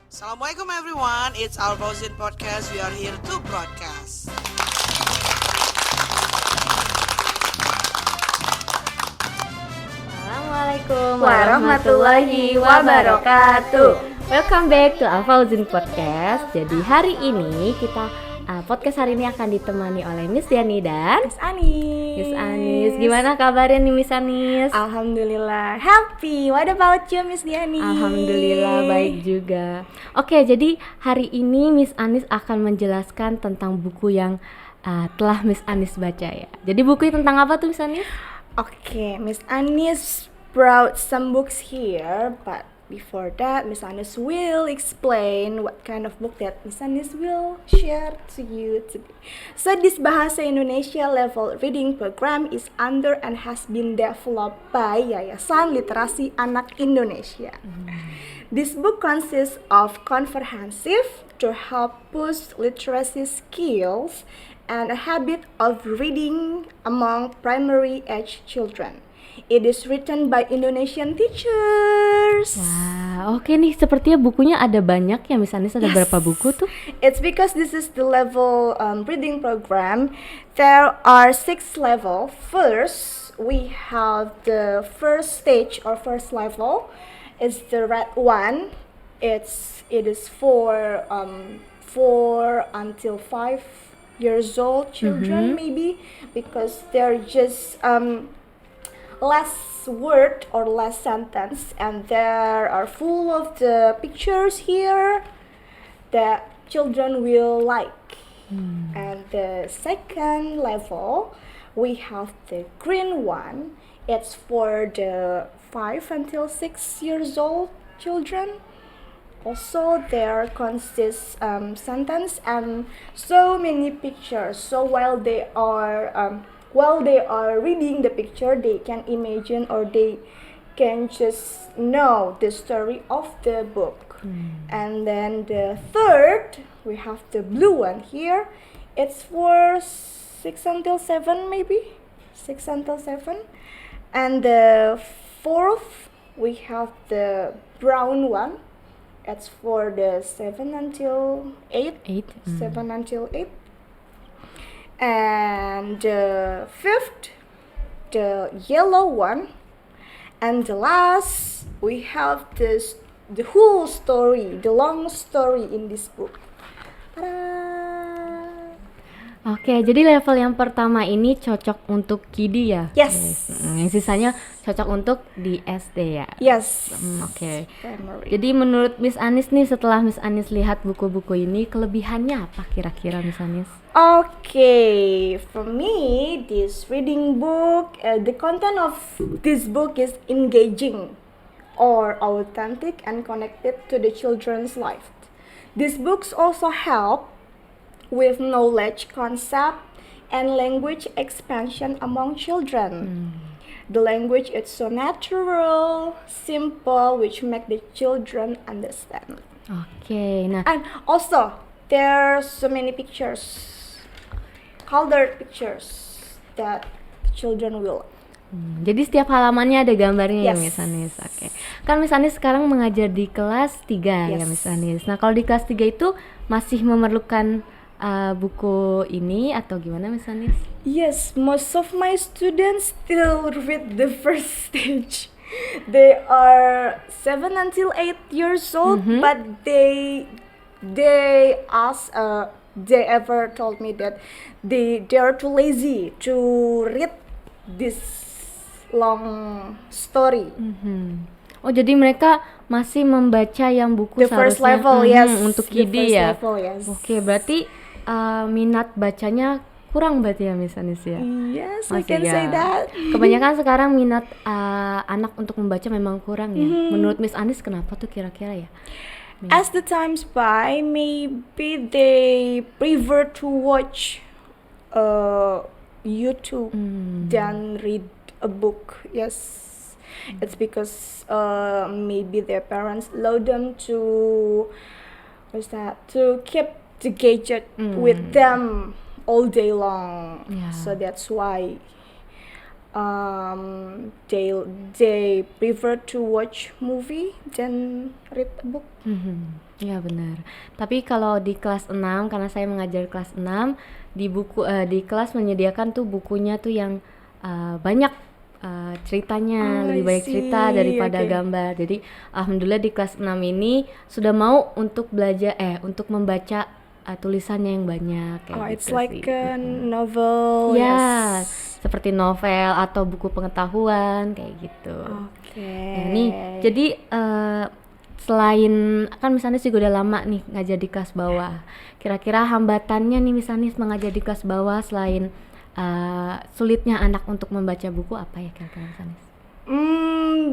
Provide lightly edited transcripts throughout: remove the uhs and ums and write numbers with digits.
Assalamualaikum everyone, it's our Fauzin podcast. We are here to broadcast. Assalamualaikum warahmatullahi wabarakatuh. Welcome back to Alfauzin Podcast. Jadi hari ini kita podcast hari ini akan ditemani oleh Miss Diani dan Miss Anis. Miss Anis. Gimana kabarnya nih Miss Anis? Alhamdulillah happy. What about you Miss Diani? Alhamdulillah baik juga. Oke, jadi hari ini Miss Anis akan menjelaskan tentang buku yang telah Miss Anis baca ya. Jadi buku tentang apa tuh Miss Anis? Okay, Miss Anis brought some books here, but before that, Miss Anis will explain what kind of book that Miss Anis will share to you today. So this Bahasa Indonesia level reading program is under and has been developed by Yayasan Literasi Anak Indonesia. This book consists of comprehensive to help boost literacy skills and a habit of reading among primary age children. It is written by Indonesian teachers. Wah, oke nih, sepertinya bukunya ada banyak ya Miss Anis, ada berapa buku tuh? It's because this is the level reading program. There are 6 levels. First, we have the first stage or first level. It's the red one. It is for 4 until 5 years old children, maybe, because they're just less word or less sentence, and there are full of the pictures here that children will like. And the second level, we have the green one. It's for the 5 until 6 years old children. Also, there consists sentence and so many pictures. So while they are reading the picture, they can imagine or they can just know the story of the book. And then the third, we have the blue one here. It's for 6 until 7 maybe, 6 until 7. And the fourth, we have the brown one. It's for the 7 until 8. 7 until 8. And the fifth, the yellow one. And the last, we have the whole story, the long story in this book. Ta-da! Oke, jadi level yang pertama ini cocok untuk kiddie ya? Yes. Yang sisanya cocok untuk di SD ya? Yes. Oke. Primary. Jadi menurut Miss Anis nih, setelah Miss Anis lihat buku-buku ini, kelebihannya apa kira-kira Miss Anis? Okay, for me, this reading book, the content of this book is engaging or authentic and connected to the children's life. These books also help with knowledge concept and language expansion among children. The language is so natural, simple, which make the children understand. Oke, nah And also, there are so many pictures, colored pictures that children will. jadi setiap halamannya ada gambarnya ya Yes. Miss Anis. Oke. Kan Miss Anis sekarang mengajar di kelas 3 ya Yes. Miss Anis. Nah, kalau di kelas 3 itu masih memerlukan buku ini atau gimana Miss Anis? Yes, most of my students still read the first stage. They are 7 until 8 years old, but they ask they ever told me that they are too lazy to read this long story. Oh, jadi mereka masih membaca yang buku The first seharusnya level, yes. untuk The kiddie first ya. level, yes. Oke, berarti minat bacanya kurang berarti ya Miss Anis ya? Yes, I Masih can ya. say that. Kebanyakan sekarang minat anak untuk membaca memang kurang ya. Menurut Miss Anis kenapa tuh kira-kira ya? As the times by, maybe they prefer to watch YouTube than read a book. Yes, it's because maybe their parents allow them to keep the gadget with them all day long. Yeah. So that's why they prefer to watch movie than read a book. Ya benar. Tapi kalau di kelas 6, karena saya mengajar kelas 6, di kelas menyediakan tuh bukunya tuh yang banyak ceritanya, lebih banyak cerita daripada gambar. Jadi alhamdulillah di kelas 6 ini sudah mau untuk belajar untuk membaca tulisannya yang banyak kayak gitu. It's like sih. a novel. Ya, seperti novel atau buku pengetahuan kayak gitu. Nah, nih, jadi selain kan misalnya juga udah lama nih ngajar di kelas bawah. Kira-kira hambatannya nih misalnya mengajar di kelas bawah selain sulitnya anak untuk membaca buku apa ya kira-kira misalnya?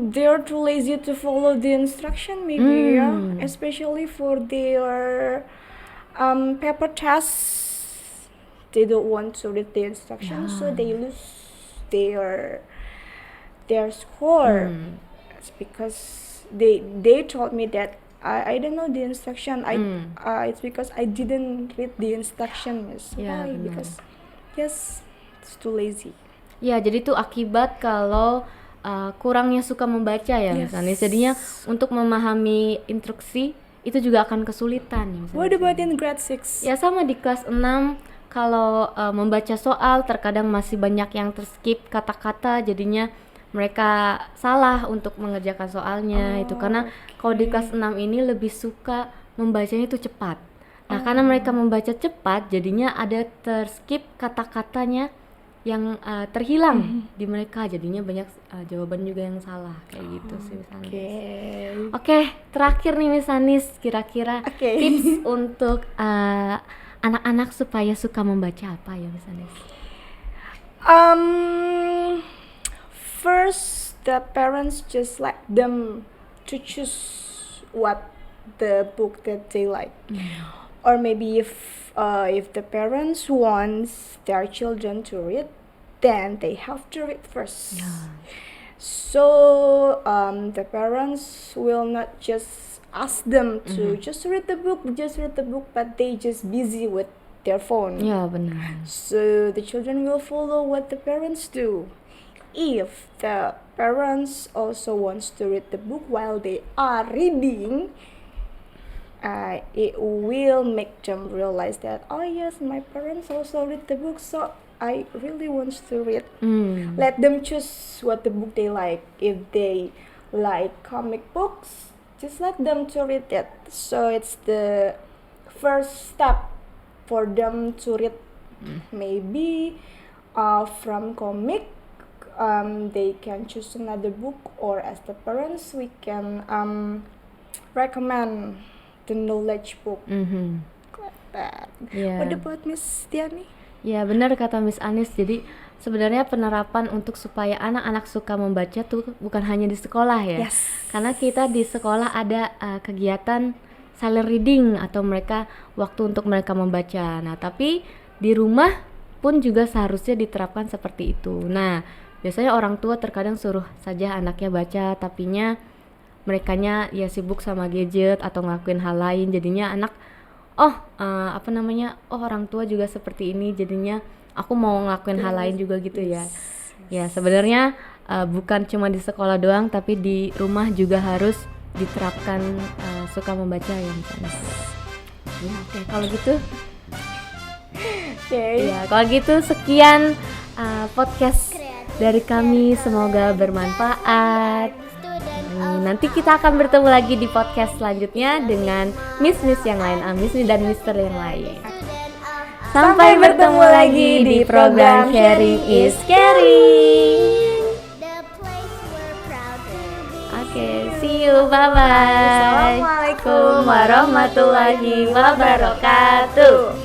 They're too lazy to follow the instruction maybe, especially for their paper tests. They don't want to read the instructions, so they lose their score. It's because they told me that I don't know the instruction. It's because I didn't read the instructions. Ya, Why? benar. Because yes, it's too lazy. Ya, jadi itu akibat kalau kurangnya suka membaca ya misalnya. Jadinya untuk memahami instruksi itu juga akan kesulitan ya, misalnya. What about in grade 6? Ya sama di kelas 6 kalau membaca soal terkadang masih banyak yang terskip kata-kata, jadinya mereka salah untuk mengerjakan soalnya itu karena kalau di kelas 6 ini lebih suka membacanya itu cepat. Nah, karena mereka membaca cepat jadinya ada terskip kata-katanya yang terhilang di mereka, jadinya banyak jawaban juga yang salah kayak gitu sih misalnya. Oke, terakhir nih Miss Anis, kira-kira tips untuk anak-anak supaya suka membaca apa ya Miss Anis? First, the parents just let them to choose what the book that they like, or maybe if the parents wants their children to read, then they have to read first. So the parents will not just ask them to just read the book, but they just busy with their phone. Ya benar. So the children will follow what the parents do. If the parents also wants to read the book while they are reading, it will make them realize that, oh yes, my parents also read the book, so I really want to read. Let them choose what the book they like. If they like comic books, just let them to read it. So it's the first step for them to read. Maybe from comic, they can choose another book, or as the parents we can recommend the knowledge book. Like that. What about Miss Diani? Ya benar kata Miss Anis. Jadi sebenarnya penerapan untuk supaya anak-anak suka membaca tuh bukan hanya di sekolah ya. Karena kita di sekolah ada kegiatan silent reading atau waktu untuk mereka membaca. Nah, tapi di rumah pun juga seharusnya diterapkan seperti itu. Nah, biasanya orang tua terkadang suruh saja anaknya baca, tapinya merekanya ya sibuk sama gadget atau ngelakuin hal lain, jadinya anak orang tua juga seperti ini, jadinya aku mau ngelakuin hal lain juga gitu ya. Ya sebenarnya bukan cuma di sekolah doang, tapi di rumah juga harus diterapkan suka membaca ya misalnya. Oke, kalau gitu ya kalau gitu sekian podcast dari kami, semoga bermanfaat. Nanti kita akan bertemu lagi di podcast selanjutnya dengan Miss yang lain, Miss dan Mister yang lain. Sampai bertemu lagi di program Sharing is Caring. Oke, see you, bye bye. Assalamualaikum warahmatullahi wabarakatuh.